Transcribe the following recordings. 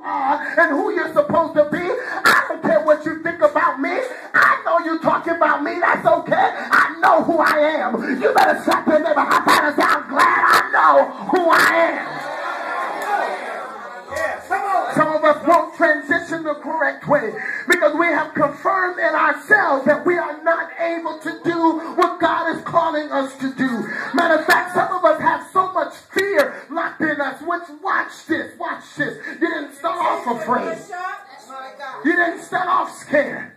are and who you're supposed to be. I don't care what you think about me. I know you're talking about me. That's okay. I know who I am. You better slap your neighbor high five and say, I'm glad I know who I am. Some of us won't transition the correct way because we have confirmed in ourselves that we are not able to do what God is calling us to do. Matter of fact, some of us have so much fear locked in us. Which, watch this. You didn't start off afraid. You didn't start off scared.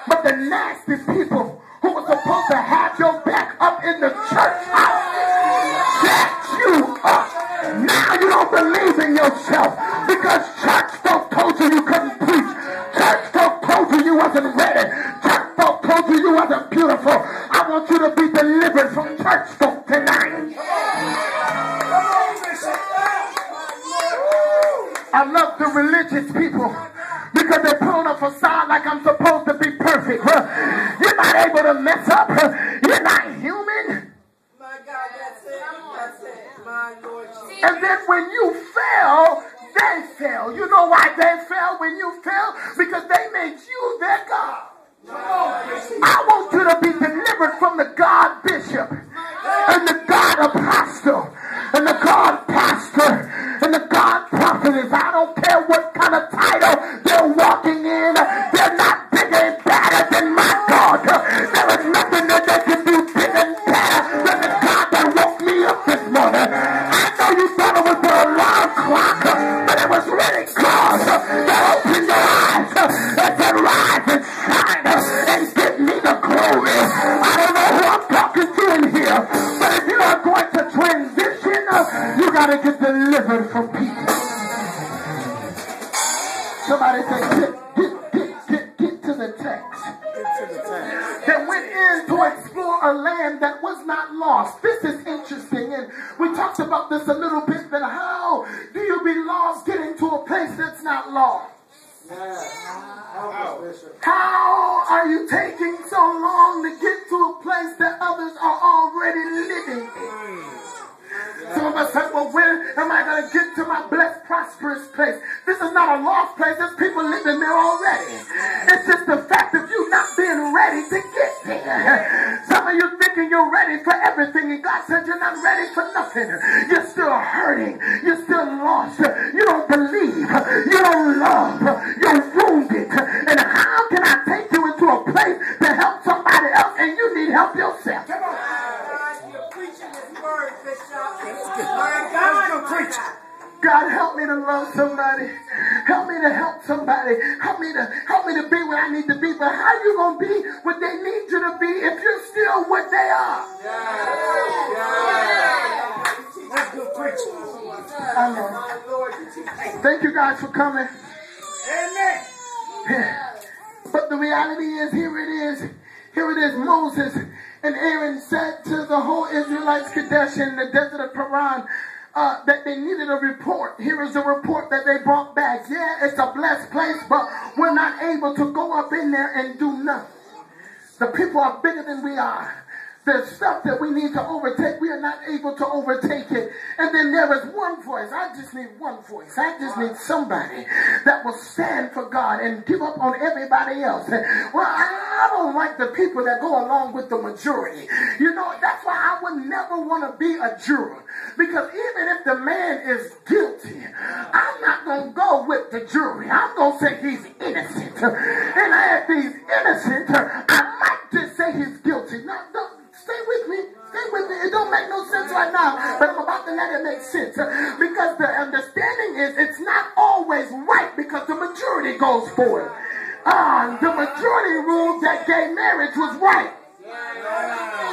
But the nasty people who were supposed to have your back up in the church house set you up. Now you don't believe in yourself because church folk told you you couldn't preach. Church folk told you you wasn't ready. Church folk told you you wasn't beautiful. I want you to be delivered from church folk tonight. I love the religious people because they put on a facade like I'm supposed to be perfect. You're not able to mess up. You're not human. My God, that's it. That's it. My Lord Jesus. And then when you fail, they fail. You know why they fail when you fail? Because they made you their God. I want you to be delivered from the God bishop and the God apostle and the God pastor and the God prophetess. I don't care what kind of title they're walking in. They're not bigger and better than my God. There is nothing that they can do bigger and better than the God that woke me up this morning. I know you thought it was the alarm clock, but it was really God that opened your eyes and said, rise and shine and give me the glory. I don't know who I'm talking to in here, but if you are going to transition, you got to get delivered from people. Somebody say, get to the text. That went in to explore a land that was not lost. This is interesting, and we talked about this a little bit, that how do you be lost getting to a place that's not lost? How are you taking so long to get to a place that others are already living in? Some of us say, well, when am I going to get to my blessed, prosperous place? This is not a lost place. There's people living there already. It's just the fact of you not being ready to get there. Some of you thinking you're ready for everything, and God said you're not ready for nothing. You're still hurting. You're still lost. You don't believe. You don't love. You're wounded. And how can I take you into a place to help somebody else and you need help yourself? Come on. You're preaching this word, Bishop. God, help me to love somebody. Help me to help somebody. Help me to be where I need to be. But how you gonna be what they need you to be if you're still what they are? That's good preaching. Thank you guys for coming. Amen. But the reality is, here it is, Moses and Aaron said to the whole Israelites, Kadesh in the desert of Paran, that they needed a report. Here is a report that they brought back. Yeah, it's a blessed place, but we're not able to go up in there and do nothing. The people are bigger than we are. There's stuff that we need to overtake. We are not able to overtake it. And then there is one voice. I just need one voice. I just need somebody that will stand for God and give up on everybody else. Well, I don't like the people that go along with the majority. You know, that's why I would never want to be a juror. Because even if the man is guilty, I'm not going to go with the jury. I'm going to say he's innocent. And if he's innocent, I might just say he's guilty. Now, stay with me. It don't make no sense right now, but I'm about to let it make sense. Because the understanding is it's not always right because the majority goes for it. The majority ruled that gay marriage was right.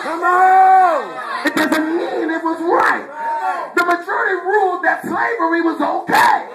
Come on. It doesn't mean it was right. The majority ruled that slavery was okay.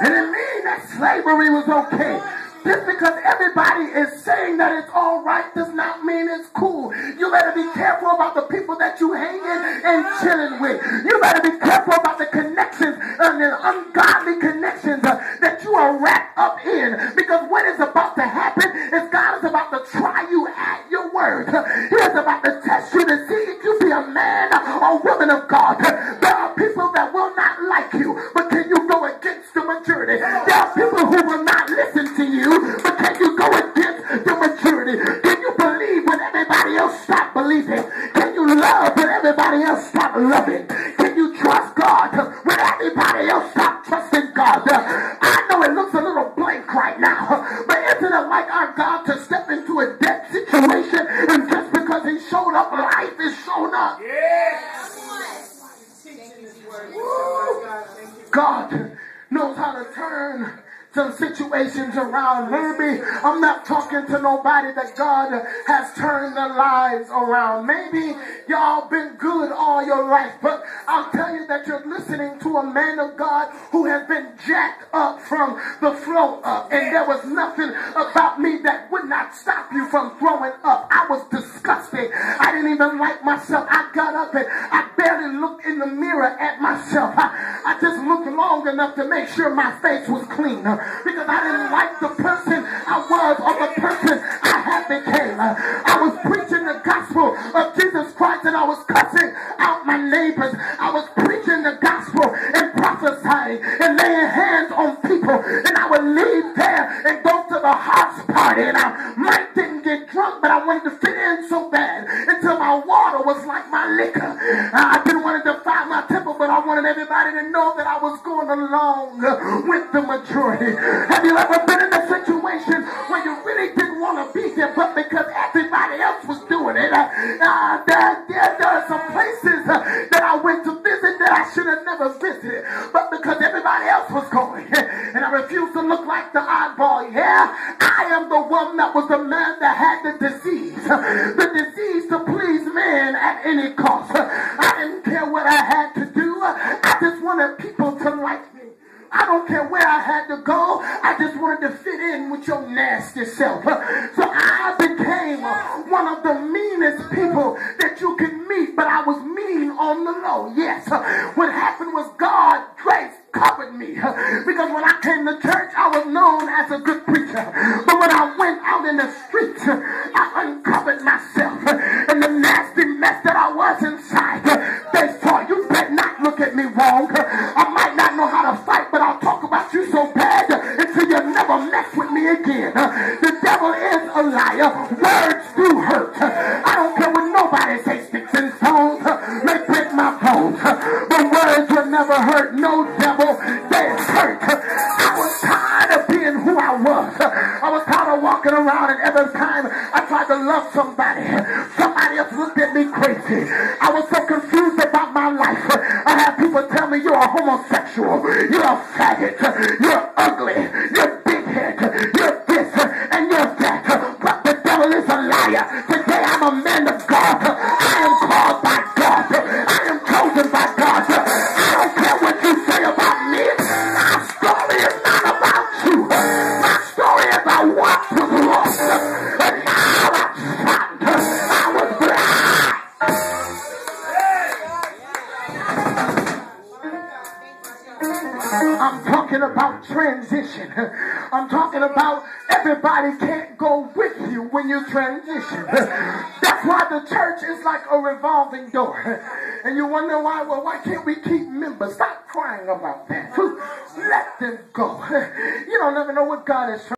And it means that slavery was okay. Just because everybody is saying that it's all right does not mean it's cool. You better be careful about the people that you hanging and chilling with. You better be careful about the connections and the ungodly connections that you are wrapped up in. Because what is about to happen is God is about to try you at your word. He is about to test you to see if you be a man or woman of God. There are people that will not like you, but can you go against the majority? maturity. There are people who will not listen to you, but can you go against your maturity? Can you believe when everybody else stop believing? Can you love when everybody else stop loving? Can you trust God when everybody else stop trusting God? I know it looks a little blank right now, but isn't it like our God to step into a dead situation and just because he showed up, life is shown up? God knows how to turn some situations around. Maybe I'm not talking to nobody that God has turned their lives around. Maybe y'all been good all your life, but I'll tell you that you're listening to a man of God who has been jacked up from the flow up, and there was nothing about me that would not stop you from throwing up. I was disgusting. I didn't even like myself. I got up and I barely looked in the mirror at myself. I just looked long enough to make sure my face was clean, because I didn't like the person I was or the person I had became. I was preaching the gospel of Jesus Christ and I was cussing out my neighbors. I was preaching the gospel and prophesying and laying hands on people, and I would leave there and go to the house party, and I might didn't get drunk, but I wanted to fit in so bad until my water was like my liquor. I didn't want to defile my temple, but I wanted everybody to know that I was going along with the majority. Have you ever been in a situation where you really didn't want to be there, but because everybody else was doing it? There are some places that I went to visit that I should have never visited, but because everybody else was going, and I refused to look like the oddball. Yeah, I am the one that was the man that had the disease to please man at any cost. I didn't care what I had to do. I just wanted people to like me. I don't care where I had to go. I just wanted to fit in with your nasty self. So I became one of the meanest people that you can meet, but I was mean on the low. Yes. What happened was God grace covered me, because when I came to church I was known as a good preacher, but when I went out in the streets I uncovered myself, and the nasty mess that I was inside, they saw. You better not look at me wrong. I might not know how to fight, but I'll talk about you so bad until you never mess with me again. The devil is a liar. Words do hurt. I don't care what nobody says. Sticks and stones may break my bones, but words will never hurt no devil. They hurt. I was tired of being who I was. I was tired of walking around, and every time I tried to love somebody else looked at me crazy. I was so confused about my life. I had people tell me, you're a homosexual, you're a faggot, you're ugly, you're big head, you're this and you're that. But the devil is a liar. Today I'm a man of God. I am called by God. I am chosen by God. I don't care what you say about me. My story is not about you. My story is I once was lost, and now I'm found. I was blind. I'm talking about transition. I'm talking about everybody can't go with you when you transition. That's why the church is like a revolving door. And you wonder why? Well, why can't we keep members? Stop crying about that. Let them go. You don't never know what God is trying.